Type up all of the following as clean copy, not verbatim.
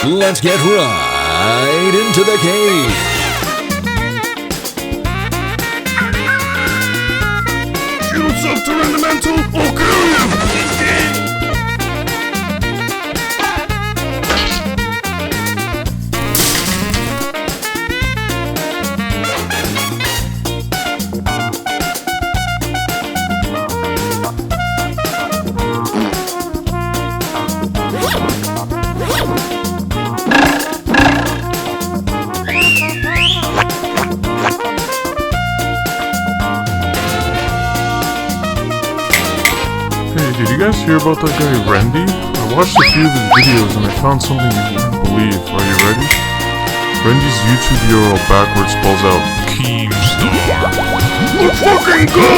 Let's get right into the cage. Shields up to Rendimental. Okay. Did you guys hear about that guy Rendi? I watched a few of his videos and I found something you wouldn't believe. Are you ready? Rendi's YouTube URL backwards spells out Keemstar. Let's fucking go!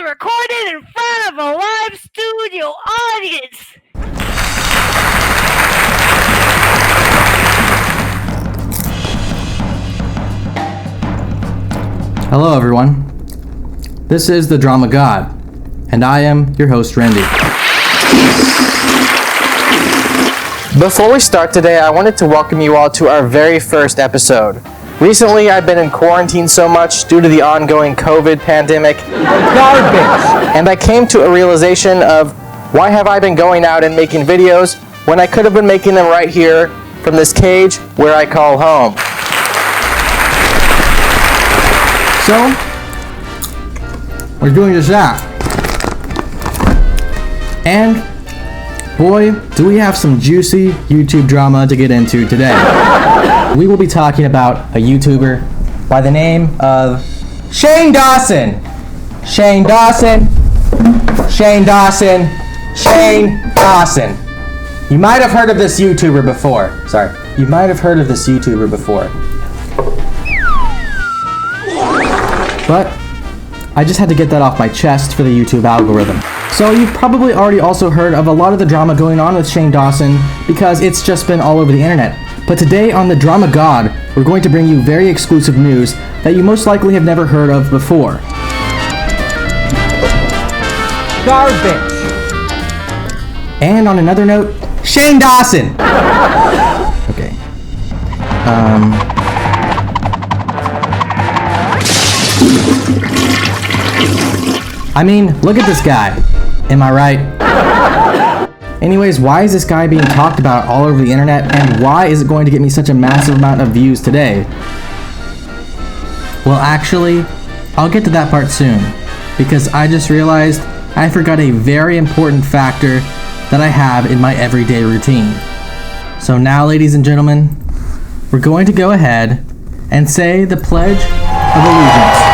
Recorded in front of a live studio audience. Hello everyone, this is the Drama God, and I am your host Rendi. Before we start today, I wanted to welcome you all to our very first episode. Recently, I've been in quarantine so much due to the ongoing COVID pandemic. Garbage! And I came to a realization of, why have I been going out and making videos when I could have been making them right here from this cage where I call home? So, we're doing just that. And, boy, do we have some juicy YouTube drama to get into today. We will be talking about a YouTuber by the name of Shane Dawson. Shane Dawson. Shane Dawson. Shane Dawson. You might have heard of this YouTuber before. You might have heard of this YouTuber before. But I just had to get that off my chest for the YouTube algorithm. So you've probably already also heard of a lot of the drama going on with Shane Dawson because it's just been all over the internet. But today on the Drama God, we're going to bring you very exclusive news that you most likely have never heard of before. Garbage! And on another note, Shane Dawson! Okay. I mean, look at this guy. Am I right? Anyways, why is this guy being talked about all over the internet, and why is it going to get me such a massive amount of views today? Well, actually, I'll get to that part soon, because I just realized I forgot a very important factor that I have in my everyday routine. So now, ladies and gentlemen, we're going to go ahead and say the Pledge of Allegiance.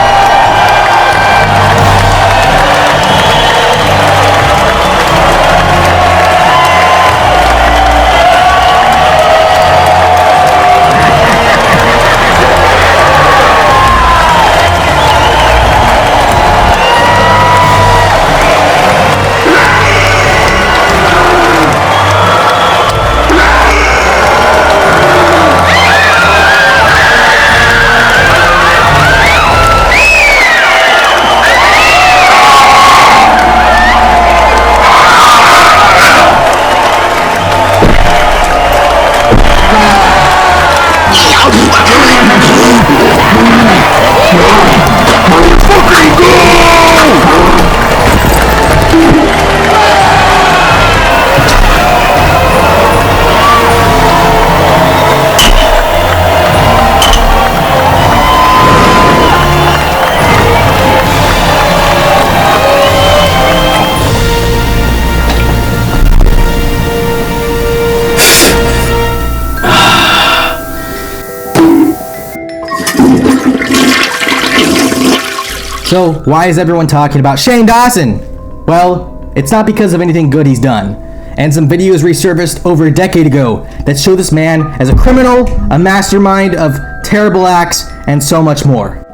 So, why is everyone talking about Shane Dawson? Well, it's not because of anything good he's done. And some videos resurfaced over a decade ago that show this man as a criminal, a mastermind of terrible acts, and so much more.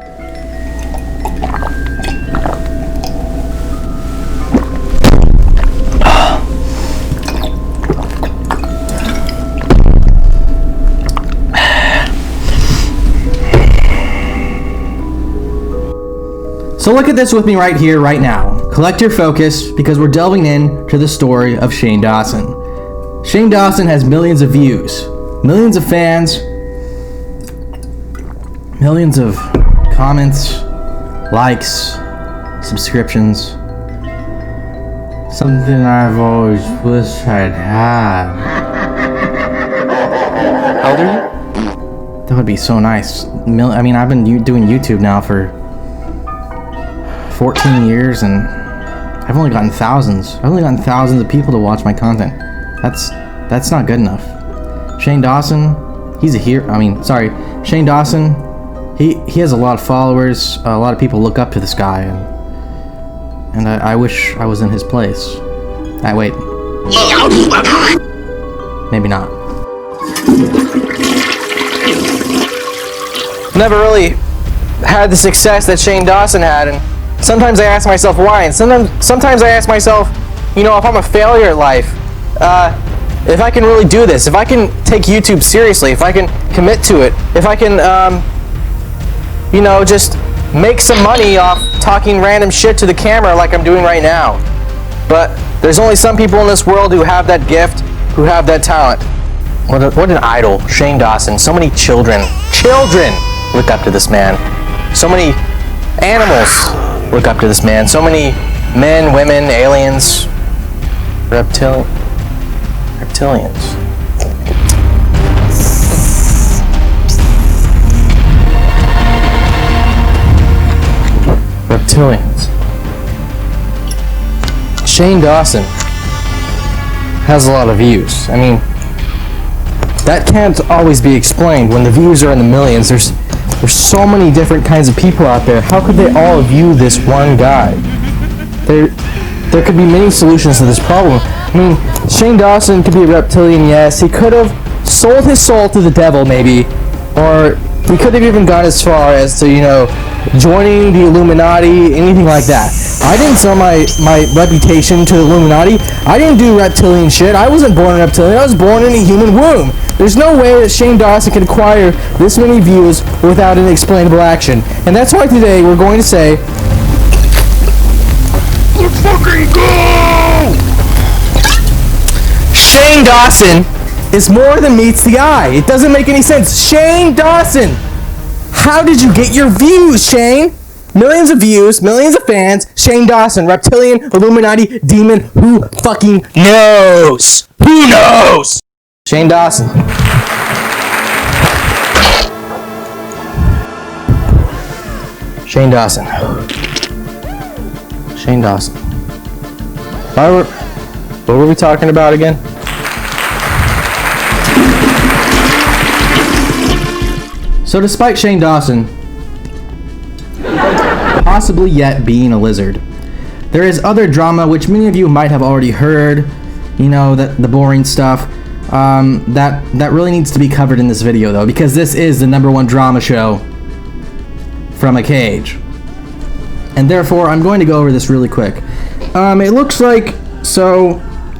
So look at this with me right here, right now. Collect your focus, because we're delving into the story of Shane Dawson. Shane Dawson has millions of views, millions of fans, millions of comments, likes, subscriptions. Something I've always wished I'd had. How old are you? That would be so nice. I mean, I've been doing YouTube now for 14 years, and I've only gotten thousands. I've only gotten thousands of people to watch my content. That's not good enough. Shane Dawson, he's a hero. Shane Dawson, he has a lot of followers. A lot of people look up to this guy, and I wish I was in his place. Wait. Maybe not. Never really had the success that Shane Dawson had, and sometimes I ask myself why, and sometimes I ask myself, if I'm a failure at life, if I can really do this, if I can take YouTube seriously, if I can commit to it, if I can, just make some money off talking random shit to the camera like I'm doing right now. But there's only some people in this world who have that gift, who have that talent. What an idol, Shane Dawson. So many children look up to this man. So many animals look up to this man. So many men, women, aliens, reptilians. Reptilians. Shane Dawson has a lot of views. I mean, that can't always be explained when the views are in the millions. There's so many different kinds of people out there. How could they all view this one guy? There could be many solutions to this problem. I mean, Shane Dawson could be a reptilian, yes. He could have sold his soul to the devil, maybe. Or he could have even gone as far as to, joining the Illuminati, anything like that. I didn't sell my reputation to the Illuminati. I didn't do reptilian shit. I wasn't born a reptilian. I was born in a human womb. There's no way that Shane Dawson can acquire this many views without an explainable action. And that's why today we're going to say, Let's fucking go! Shane Dawson is more than meets the eye. It doesn't make any sense. Shane Dawson! How did you get your views, Shane? Millions of views, millions of fans. Shane Dawson, reptilian, Illuminati, demon. Who fucking knows? Who knows? Shane Dawson. Shane Dawson. Shane Dawson. What were we talking about again? So despite Shane Dawson possibly yet being a lizard, there is other drama which many of you might have already heard, that the boring stuff, that really needs to be covered in this video though, because this is the #1 drama show from a cage. And therefore, I'm going to go over this really quick. It looks like,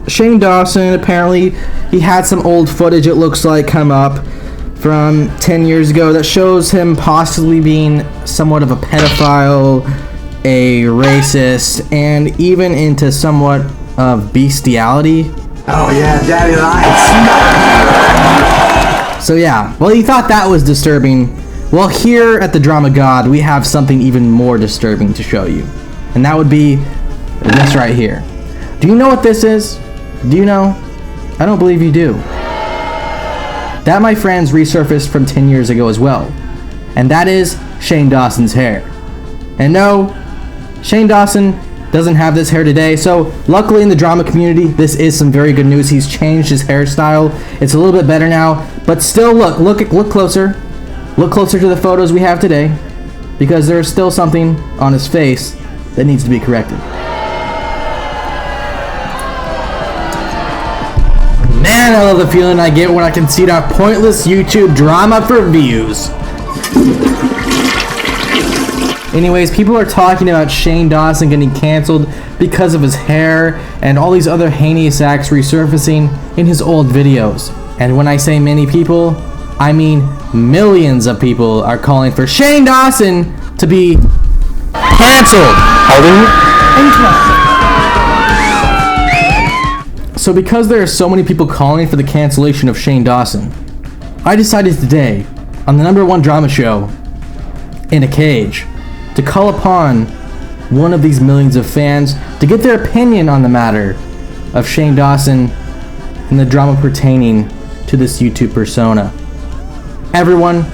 Shane Dawson, apparently, he had some old footage, it looks like, come up from 10 years ago that shows him possibly being somewhat of a pedophile, a racist, and even into somewhat of bestiality. Oh yeah, daddy likes. So yeah, well, he thought that was disturbing. Well, here at the Drama God, we have something even more disturbing to show you. And that would be this right here. Do you know what this is? Do you know? I don't believe you do. That, my friends, resurfaced from 10 years ago as well. And that is Shane Dawson's hair. And no, Shane Dawson doesn't have this hair today, so luckily in the drama community, this is some very good news. He's changed his hairstyle. It's a little bit better now, but still, look closer. Look closer to the photos we have today, because there's still something on his face that needs to be corrected. Man, I love the feeling I get when I concede our pointless YouTube drama for views. Anyways, people are talking about Shane Dawson getting canceled because of his hair and all these other heinous acts resurfacing in his old videos. And when I say many people, I mean millions of people are calling for Shane Dawson to be canceled. So because there are so many people calling for the cancellation of Shane Dawson, I decided today, on the #1 drama show, In a Cage, to call upon one of these millions of fans to get their opinion on the matter of Shane Dawson and the drama pertaining to this YouTube persona. Everyone,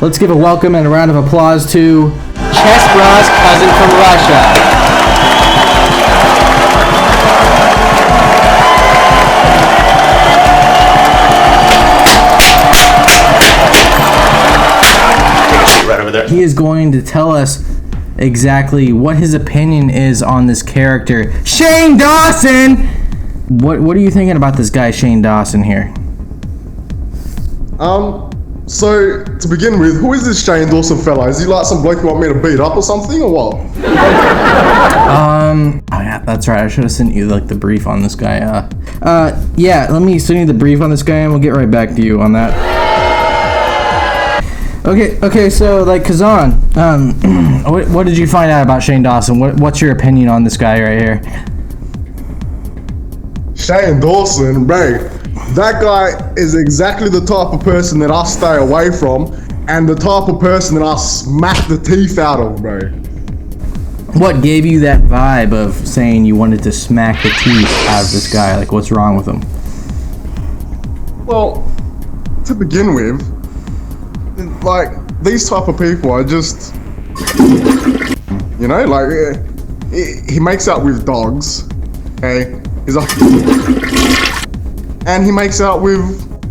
let's give a welcome and a round of applause to Chess Bra's cousin from Russia. Right over there. He is going to tell us exactly what his opinion is on this character, Shane Dawson! What are you thinking about this guy, Shane Dawson, here? So, to begin with, who is this Shane Dawson fella? Is he like some bloke you want me to beat up or something, or what? Oh yeah, that's right, I should have sent you, like, the brief on this guy, yeah, let me send you the brief on this guy and we'll get right back to you on that. Okay, so, like, Kazan, what did you find out about Shane Dawson? What's your opinion on this guy right here? Shane Dawson, bro. That guy is exactly the type of person that I stay away from, and the type of person that I smack the teeth out of, bro. What gave you that vibe of saying you wanted to smack the teeth out of this guy? Like, what's wrong with him? Well, to begin with, like, these type of people are just, you know, like, he makes out with dogs, okay? And he makes out with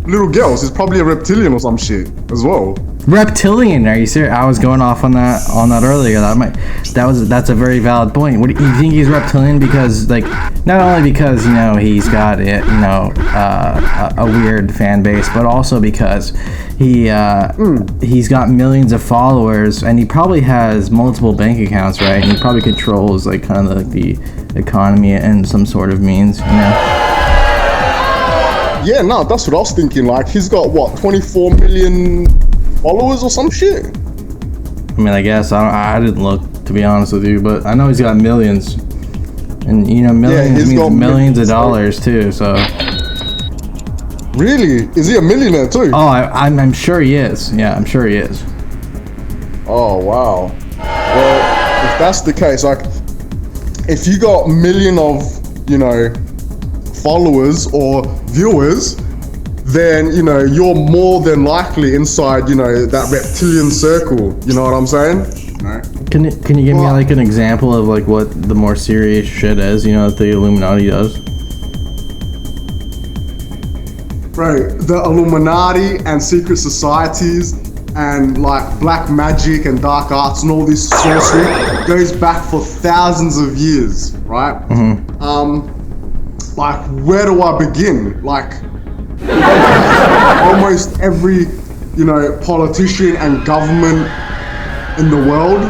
little girls. He's probably a reptilian or some shit as well. Reptilian? Are you serious? I was going off on that earlier. That's a very valid point. What do you think he's reptilian? Because, like, not only because, you know, he's got it, you know, a weird fan base, but also because he's got millions of followers and he probably has multiple bank accounts, right? And he probably controls, like, kind of like the economy in some sort of means, you know. Yeah, no, that's what I was thinking. Like, he's got what, 24 million followers or some shit? I mean, I guess I didn't look, to be honest with you, but I know he's got millions, and you know, millions means millions of dollars too. So. Really? Is he a millionaire too? Oh, I'm sure he is. Yeah, I'm sure he is. Oh wow. Well, if that's the case, like, if you got a million of, you know, followers or viewers, then, you know, you're more than likely inside, you know, that reptilian circle. You know what I'm saying? No. Can you give me like an example of like what the more serious shit is, you know, that the Illuminati does? Bro, the Illuminati and secret societies and like black magic and dark arts and all this sorcery goes back for thousands of years, right? Mm-hmm. Like, where do I begin? Like, almost every, you know, politician and government in the world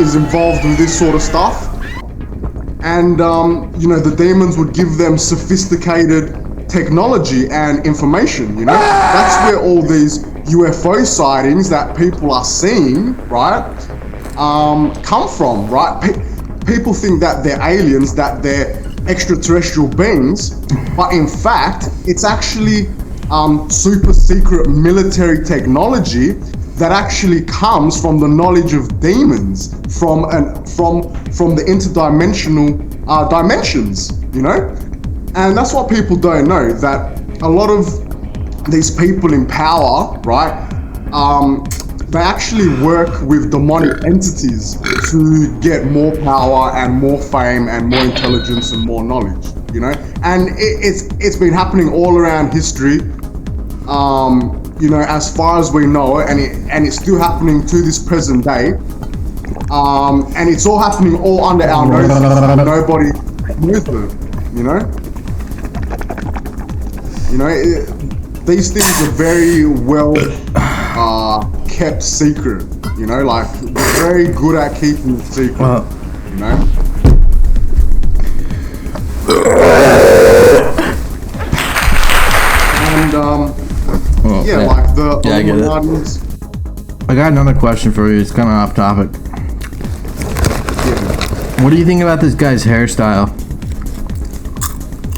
is involved with this sort of stuff. And, you know, the demons would give them sophisticated technology and information, you know? That's where all these UFO sightings that people are seeing, right, come from, right? People think that they're aliens, that they're extraterrestrial beings, but in fact, it's actually super secret military technology that actually comes from the knowledge of demons from the interdimensional dimensions, you know? And that's what people don't know, that a lot of these people in power, right, they actually work with demonic entities to get more power and more fame and more intelligence and more knowledge, you know? And it's been happening all around history, you know, as far as we know, and it's still happening to this present day. And it's all happening all under our noses. Nobody knows it, you know? You know, these things are very well kept secret. You know, like very good at keeping it secret. You know. And like the I get it. I got another question for you. It's kind of off topic. What do you think about this guy's hairstyle?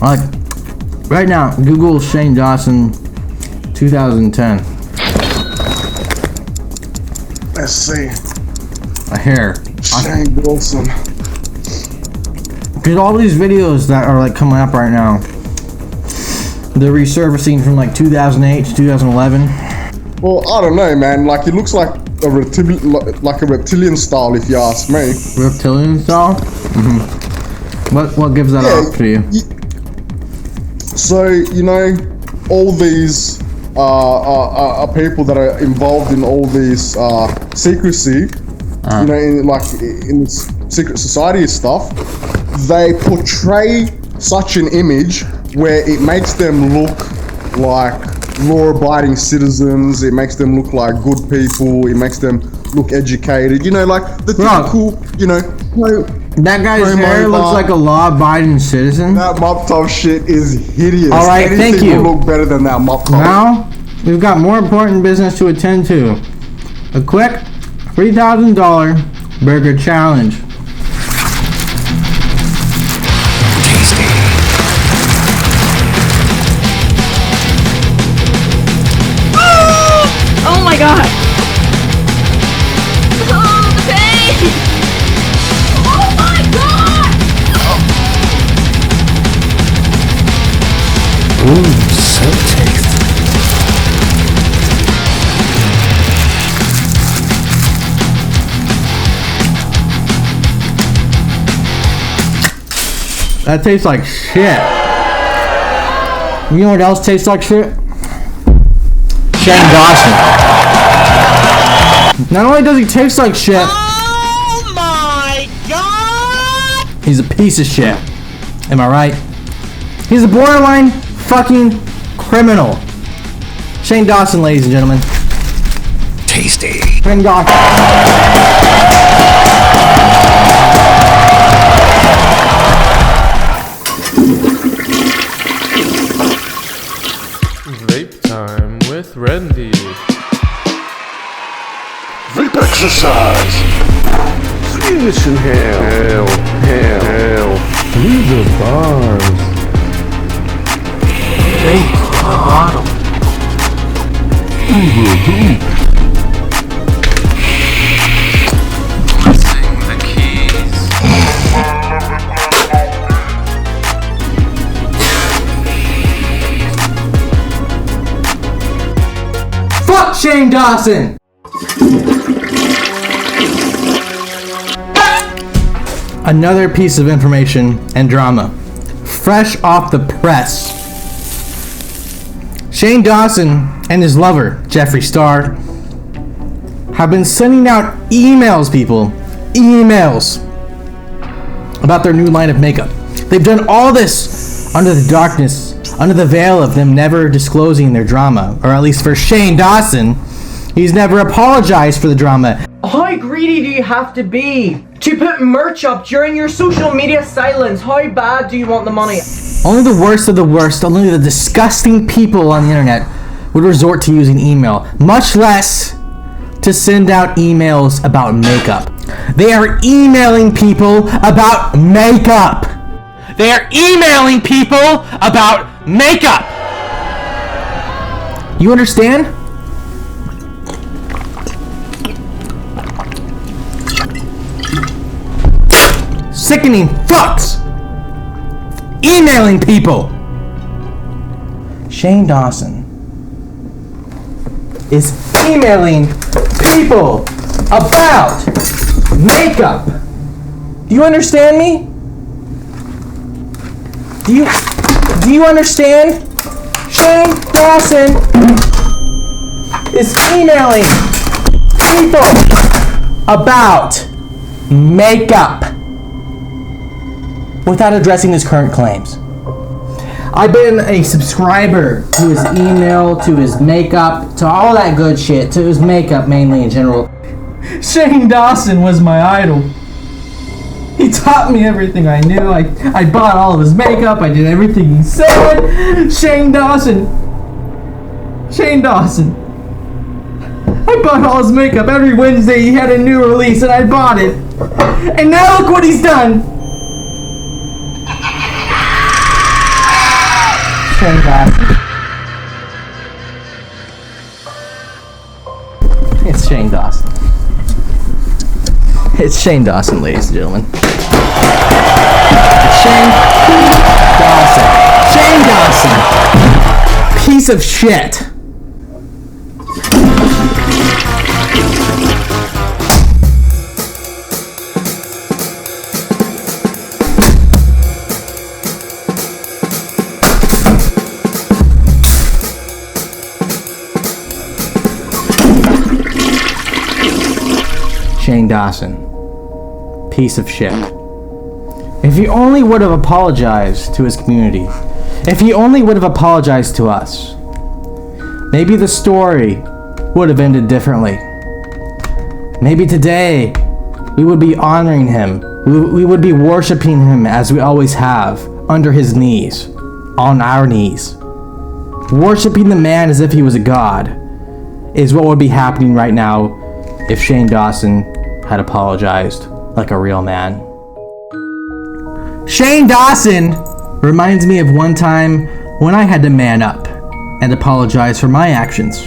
Like, right now, Google Shane Dawson 2010. Let's see. A hair. Shane Dawson. Because all these videos that are like coming up right now, they're resurfacing from like 2008 to 2011. Well, I don't know, man. Like, it looks like a reptilian style, if you ask me. Reptilian style? Mm-hmm. What gives that off to you? So, you know, all these people that are involved in all these secrecy, you know, in this secret society stuff, they portray such an image where it makes them look like law-abiding citizens. It makes them look like good people. It makes them look educated. You know, like the typical, you know. That guy's hair looks like a law-abiding citizen. That mop top shit is hideous. All right, thank you. Will look better than that mop top. Now we've got more important business to attend to. A quick $3,000 burger challenge. Oh my god! Oh, the pain! Oh my god! Ooh, so tasty. That tastes like shit. You know what else tastes like shit? Shane Dawson. Not only does he taste like shit, Oh my god! he's a piece of shit. Am I right? He's a borderline fucking criminal. Shane Dawson, ladies and gentlemen. Tasty. Shane Dawson. Vape time with Rendi. Vape exercise. Feel it inhale. Inhale. Through the bars. Take the bottle. Through the hoop. Pressing the keys. Fuck Shane Dawson! Another piece of information and drama. Fresh off the press. Shane Dawson and his lover, Jeffree Star, have been sending out emails, people. Emails. About their new line of makeup. They've done all this under the darkness, under the veil of them never disclosing their drama. Or at least for Shane Dawson, he's never apologized for the drama. How greedy do you have to be to put merch up during your social media silence? How bad do you want the money? Only the worst of the worst, only the disgusting people on the internet would resort to using email, much less to send out emails about makeup. They are emailing people about makeup. They are emailing people about makeup. You understand? Sickening fucks! Emailing people! Shane Dawson is emailing people about makeup. Do you understand me? Do you understand? Shane Dawson is emailing people about makeup without addressing his current claims. I've been a subscriber to his email, to his makeup, to all that good shit, to his makeup mainly in general. Shane Dawson was my idol. He taught me everything I knew. I bought all of his makeup. I did everything he said. Shane Dawson. I bought all his makeup. Every Wednesday he had a new release and I bought it. And now look what he's done. Shane Dawson. It's Shane Dawson. It's Shane Dawson, ladies and gentlemen. It's Shane Dawson. Piece of shit. Shane Dawson. Piece of shit. If he only would have apologized to his community, if he only would have apologized to us, maybe the story would have ended differently. Maybe today we would be honoring him. We would be worshiping him as we always have, under his knees, on our knees. Worshiping the man as if he was a god is what would be happening right now if Shane Dawson had apologized like a real man. Shane Dawson reminds me of one time when I had to man up and apologize for my actions.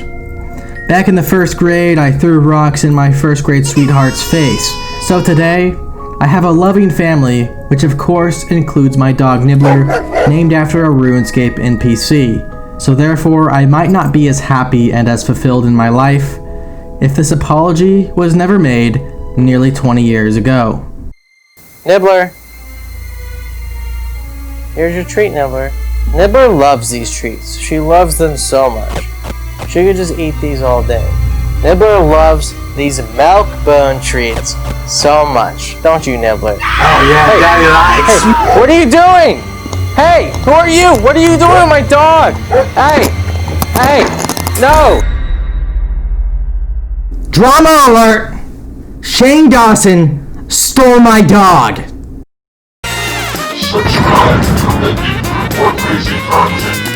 Back in the first grade, I threw rocks in my first grade sweetheart's face. So today, I have a loving family, which of course includes my dog Nibbler, named after a RuneScape NPC. So therefore, I might not be as happy and as fulfilled in my life if this apology was never made nearly 20 years ago. Nibbler. Here's your treat, Nibbler. Nibbler loves these treats. She loves them so much. She could just eat these all day. Nibbler loves these milk bone treats so much. Don't you, Nibbler? Oh yeah, Daddy likes. Hey, what are you doing? Hey, who are you? What are you doing with my dog? Hey, no! Drama alert! Shane Dawson stole my dog! Subscribe to Rendi for more crazy content.